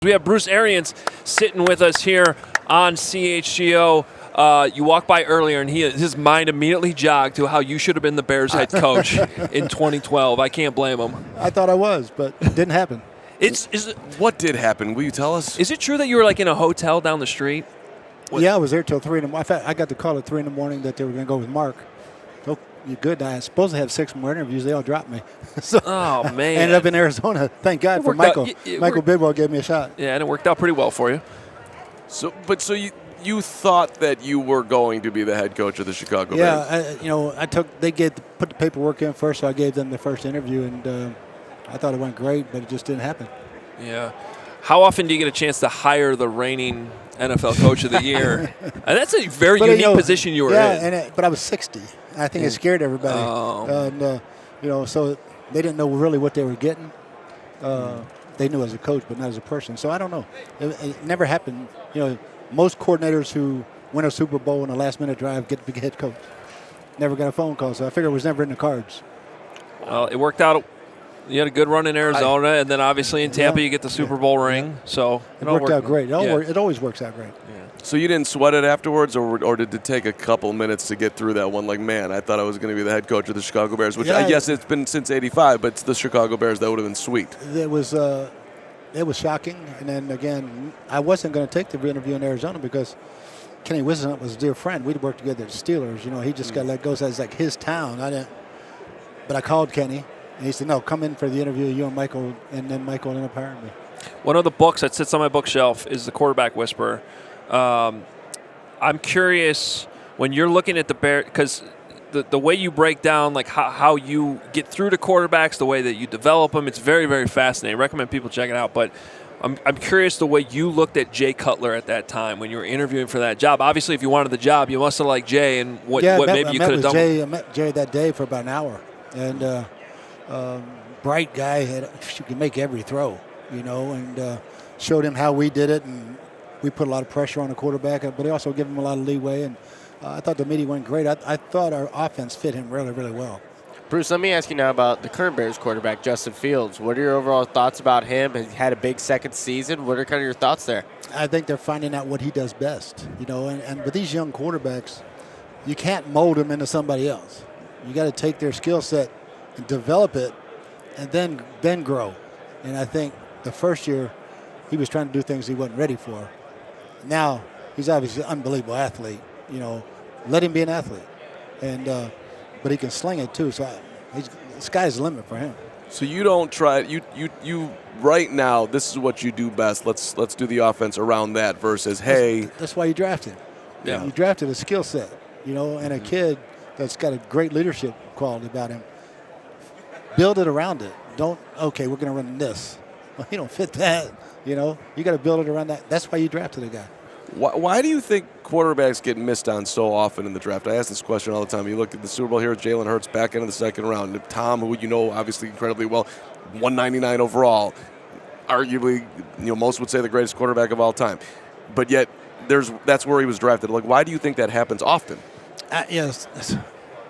We have Bruce Arians sitting with us here on CHGO. You walked by earlier, and his mind immediately jogged to how you should have been the Bears head coach in 2012. I can't blame him. I thought I was, but it didn't happen. What did happen? Will you tell us? Is it true that you were like in a hotel down the street? Yeah, I was there till 3 in the morning. In fact, I got the call at 3 in the morning that they were going to go with Marc. So you're good. I was supposed to have 6 more interviews. They all dropped me. Oh, man. I ended up in Arizona. Thank God for Michael. Michael Bidwell gave me a shot. Yeah, and it worked out pretty well for you. So you thought that you were going to be the head coach of the Chicago Bears? Yeah, they put the paperwork in first, so I gave them the first interview, and I thought it went great, but it just didn't happen. Yeah. How often do you get a chance to hire the reigning NFL Coach of the Year? And that's a very unique position you were in. Yeah, but I was 60. I think it scared everybody. And, so they didn't know really what they were getting. They knew as a coach, but not as a person. So I don't know. It never happened. Most coordinators who win a Super Bowl in a last-minute drive get to be head coach. Never got a phone call, so I figured it was never in the cards. Well, it worked out. You had a good run in Arizona, and then obviously in Tampa you get the Super Bowl ring. So it worked out great. It always works out great. Yeah. So you didn't sweat it afterwards, or did it take a couple minutes to get through that one? Like, man, I thought I was going to be the head coach of the Chicago Bears, which I guess it's been since '85, but it's the Chicago Bears. That would have been sweet. It was shocking. And then, again, I wasn't going to take the interview in Arizona because Kenny Wisdom was a dear friend. We'd worked together at the Steelers. He just got let go. So it's like his town. But I called Kenny. And he said, no, come in for the interview, you and Michael, and then Michael ended up hiring me. One of the books that sits on my bookshelf is The Quarterback Whisperer. I'm curious, when you're looking at the Bears, because the way you break down like how you get through to quarterbacks, the way that you develop them, it's very, very fascinating. I recommend people check it out. But I'm curious the way you looked at Jay Cutler at that time when you were interviewing for that job. Obviously, if you wanted the job, you must have liked Jay and what maybe you could have done. I met Jay that day for about an hour. And bright guy, he could make every throw, and showed him how we did it, and we put a lot of pressure on the quarterback, but he also gave him a lot of leeway, and I thought the meeting went great. I thought our offense fit him really, really well. Bruce, let me ask you now about the current Bears quarterback, Justin Fields. What are your overall thoughts about him? He had a big second season. What are kind of your thoughts there? I think they're finding out what he does best, and with these young quarterbacks, you can't mold them into somebody else. You got to take their skill set and develop it, and then grow. And I think the first year he was trying to do things he wasn't ready for. Now he's obviously an unbelievable athlete. Let him be an athlete, and but he can sling it too. So the sky's the limit for him. So you don't try you right now. This is what you do best. Let's do the offense around that versus That's why you drafted. Yeah, you drafted a skill set, and a kid that's got a great leadership quality about him. Build it around it. We're going to run this. Well, you don't fit that, You got to build it around that. That's why you drafted a guy. Why do you think quarterbacks get missed on so often in the draft? I ask this question all the time. You look at the Super Bowl here, Jalen Hurts back into the second round. Tom, who obviously incredibly well, 199 overall, arguably, most would say the greatest quarterback of all time. But yet, that's where he was drafted. Like, why do you think that happens often? Yes,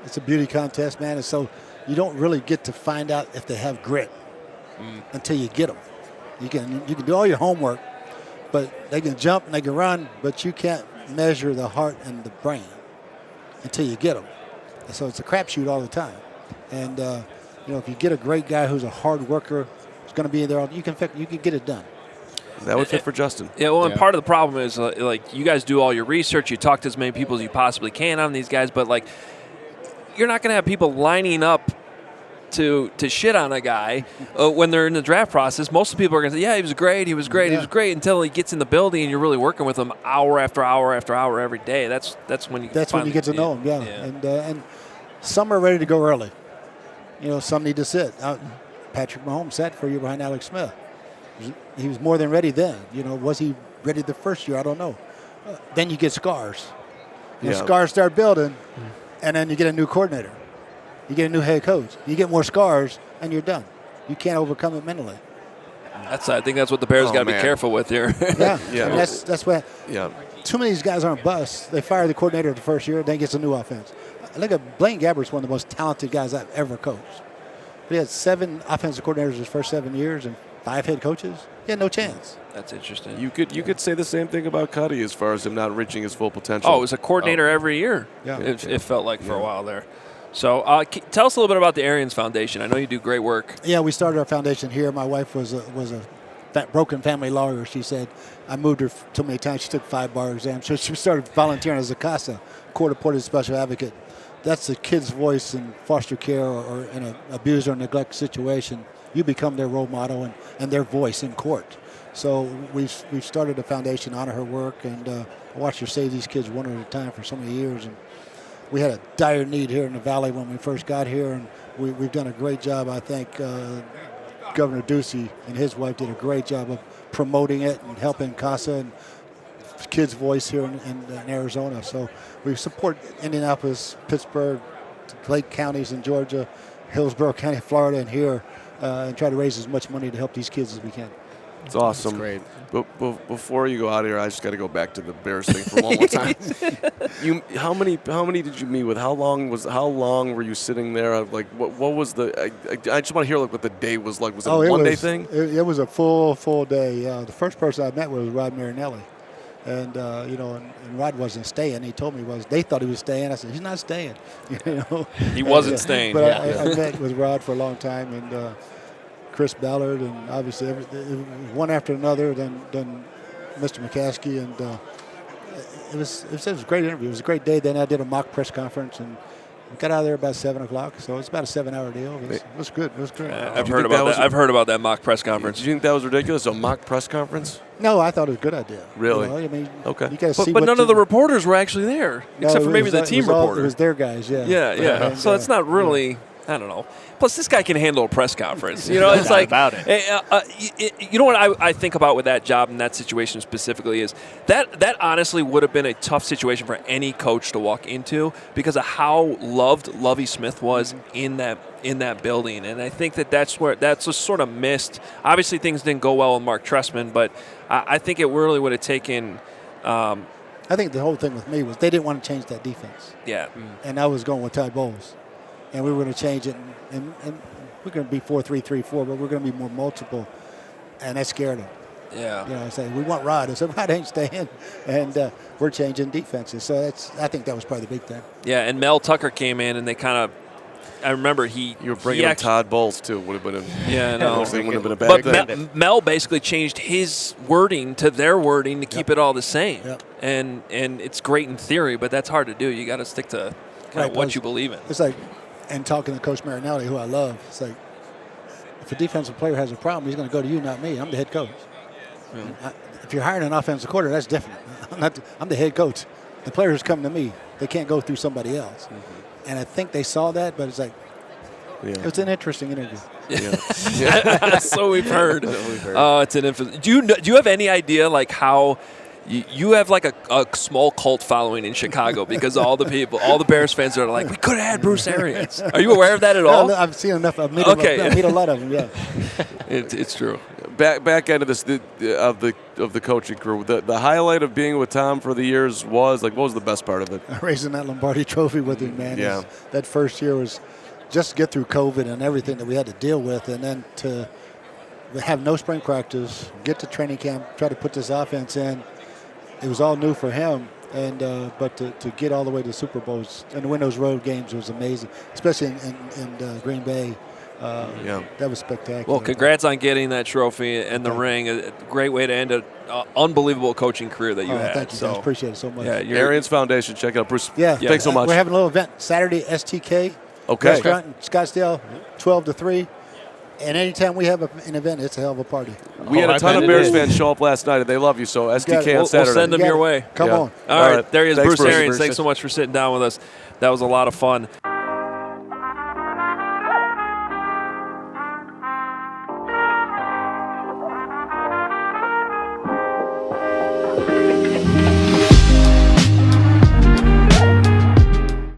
it's a beauty contest, man. And so you don't really get to find out if they have grit until you get them. You can do all your homework, but they can jump and they can run, but you can't measure the heart and the brain until you get them. And so it's a crapshoot all the time. And if you get a great guy who's a hard worker, who's going to be there, you can get it done. That would fit for Justin. Yeah, well, and part of the problem is, you guys do all your research. You talk to as many people as you possibly can on these guys, but, you're not going to have people lining up to shit on a guy when they're in the draft process. Most of the people are going to say, yeah, he was great, until he gets in the building and you're really working with him hour after hour after hour every day. That's when you get to know him, yeah. And some are ready to go early. Some need to sit. Patrick Mahomes sat for a year behind Alex Smith. He was more than ready then. Was he ready the first year? I don't know. Then you get scars. Scars start building, and then you get a new coordinator. You get a new head coach. You get more scars, and you're done. You can't overcome it mentally. I think that's what the Bears got to be careful with here. Yeah. And that's what. Yeah. Too many of these guys aren't busts. They fire the coordinator the first year, then gets a new offense. Look at Blaine Gabbert's one of the most talented guys I've ever coached. But he had 7 offensive coordinators his first 7 years and 5 head coaches. He had no chance. That's interesting. You could say the same thing about Cuddy as far as him not reaching his full potential. Oh, it was a coordinator every year. Yeah. It felt like for a while there. So tell us a little bit about the Arians Foundation. I know you do great work. Yeah, we started our foundation here. My wife was a broken family lawyer. She said, I moved her so many times, she took 5 bar exams. So she started volunteering as a CASA, court-appointed special advocate. That's the kid's voice in foster care or in an abuse or neglect situation. You become their role model and their voice in court. So we've started a foundation to honor her work, and I watched her save these kids one at a time for so many years. And we had a dire need here in the Valley when we first got here, and we've done a great job. I think Governor Ducey and his wife did a great job of promoting it and helping CASA and kids' voice here in Arizona. So we support Indianapolis, Pittsburgh, Lake counties in Georgia, Hillsborough County, Florida, and here, and try to raise as much money to help these kids as we can. It's awesome. That's great. But before you go out of here, I just got to go back to the Bears thing for one more time. How many did you meet with? How long were you sitting there? Like what was the? I just want to hear like what the day was like. Was it a one-day thing? It was a full day. The first person I met was Rod Marinelli, and and Rod wasn't staying. He told me they thought he was staying. I said he's not staying. He wasn't staying. But I met with Rod for a long time, and Chris Ballard, and obviously one after another. Then Mr. McCaskey, and it was a great interview. It was a great day. Then I did a mock press conference, and we got out of there about 7 o'clock. So it's about a 7-hour deal. It was good. It was great. I've heard about that. I've heard about that mock press conference. Did you think that was ridiculous? A mock press conference? No, I thought it was a good idea. Really? I mean, okay. You got to see. But none of the reporters were actually there, except for maybe the team reporter. It was their guys. Yeah. Yeah. So it's not really. I don't know. Plus, this guy can handle a press conference. It's like about it. You know what I think about with that job and that situation specifically is that honestly would have been a tough situation for any coach to walk into because of how loved Lovie Smith was in that building, and I think that's just sort of missed. Obviously, things didn't go well with Marc Trestman, but I think it really would have taken. I think the whole thing with me was they didn't want to change that defense. Yeah. And I was going with Todd Bowles. And we were going to change it, and we're going to be 4-3-3-4, but we're going to be more multiple, and that scared him. Yeah. I said, we want Rod. I said, Rod ain't staying, and we're changing defenses. So I think that was probably the big thing. Yeah, and Mel Tucker came in, and they kind of. I remember you were bringing in Todd Bowles too. Would have been. Would have been a bad thing. But Mel basically changed his wording to their wording to keep it all the same. Yep. And it's great in theory, but that's hard to do. You got to stick to what you believe in. It's like. And talking to Coach Marinelli, who I love, it's like, if a defensive player has a problem, he's going to go to you, not me. I'm the head coach. Yeah. If you're hiring an offensive coordinator, that's different. I'm the head coach. The players come to me. They can't go through somebody else. Mm-hmm. And I think they saw that, but it's like, it's an interesting interview. Yeah. So we've heard. Oh, it's an interesting. Do you have any idea like how? You have like a small cult following in Chicago because all the Bears fans are like, we could have had Bruce Arians. Are you aware of that at all? No, I've seen enough. I've met a lot of them. Yeah, it's true. Back into this of the coaching crew. The highlight of being with Tom for the years was like, what was the best part of it? Raising that Lombardi Trophy with him, man. Yeah. That first year was just to get through COVID and everything that we had to deal with, and then to have no spring practice, get to training camp, try to put this offense in. It was all new for him, and but to get all the way to Super Bowls and win those road games was amazing, especially in Green Bay. That was spectacular. Well, congrats on getting that trophy and the ring. A great way to end an unbelievable coaching career that you had. Thank you, guys. Appreciate it so much. Yeah, Arians Foundation. Check it out, Bruce. Yeah. Thanks so much. We're having a little event Saturday, STK restaurant in Scottsdale, 12 to 3. And anytime we have an event, it's a hell of a party. We had a ton of Bears fans show up last night, and they love you. So STK on Saturday. We'll send them your way. Come on. All right. There he is, Thanks, Bruce Arians. Thanks so much for sitting down with us. That was a lot of fun.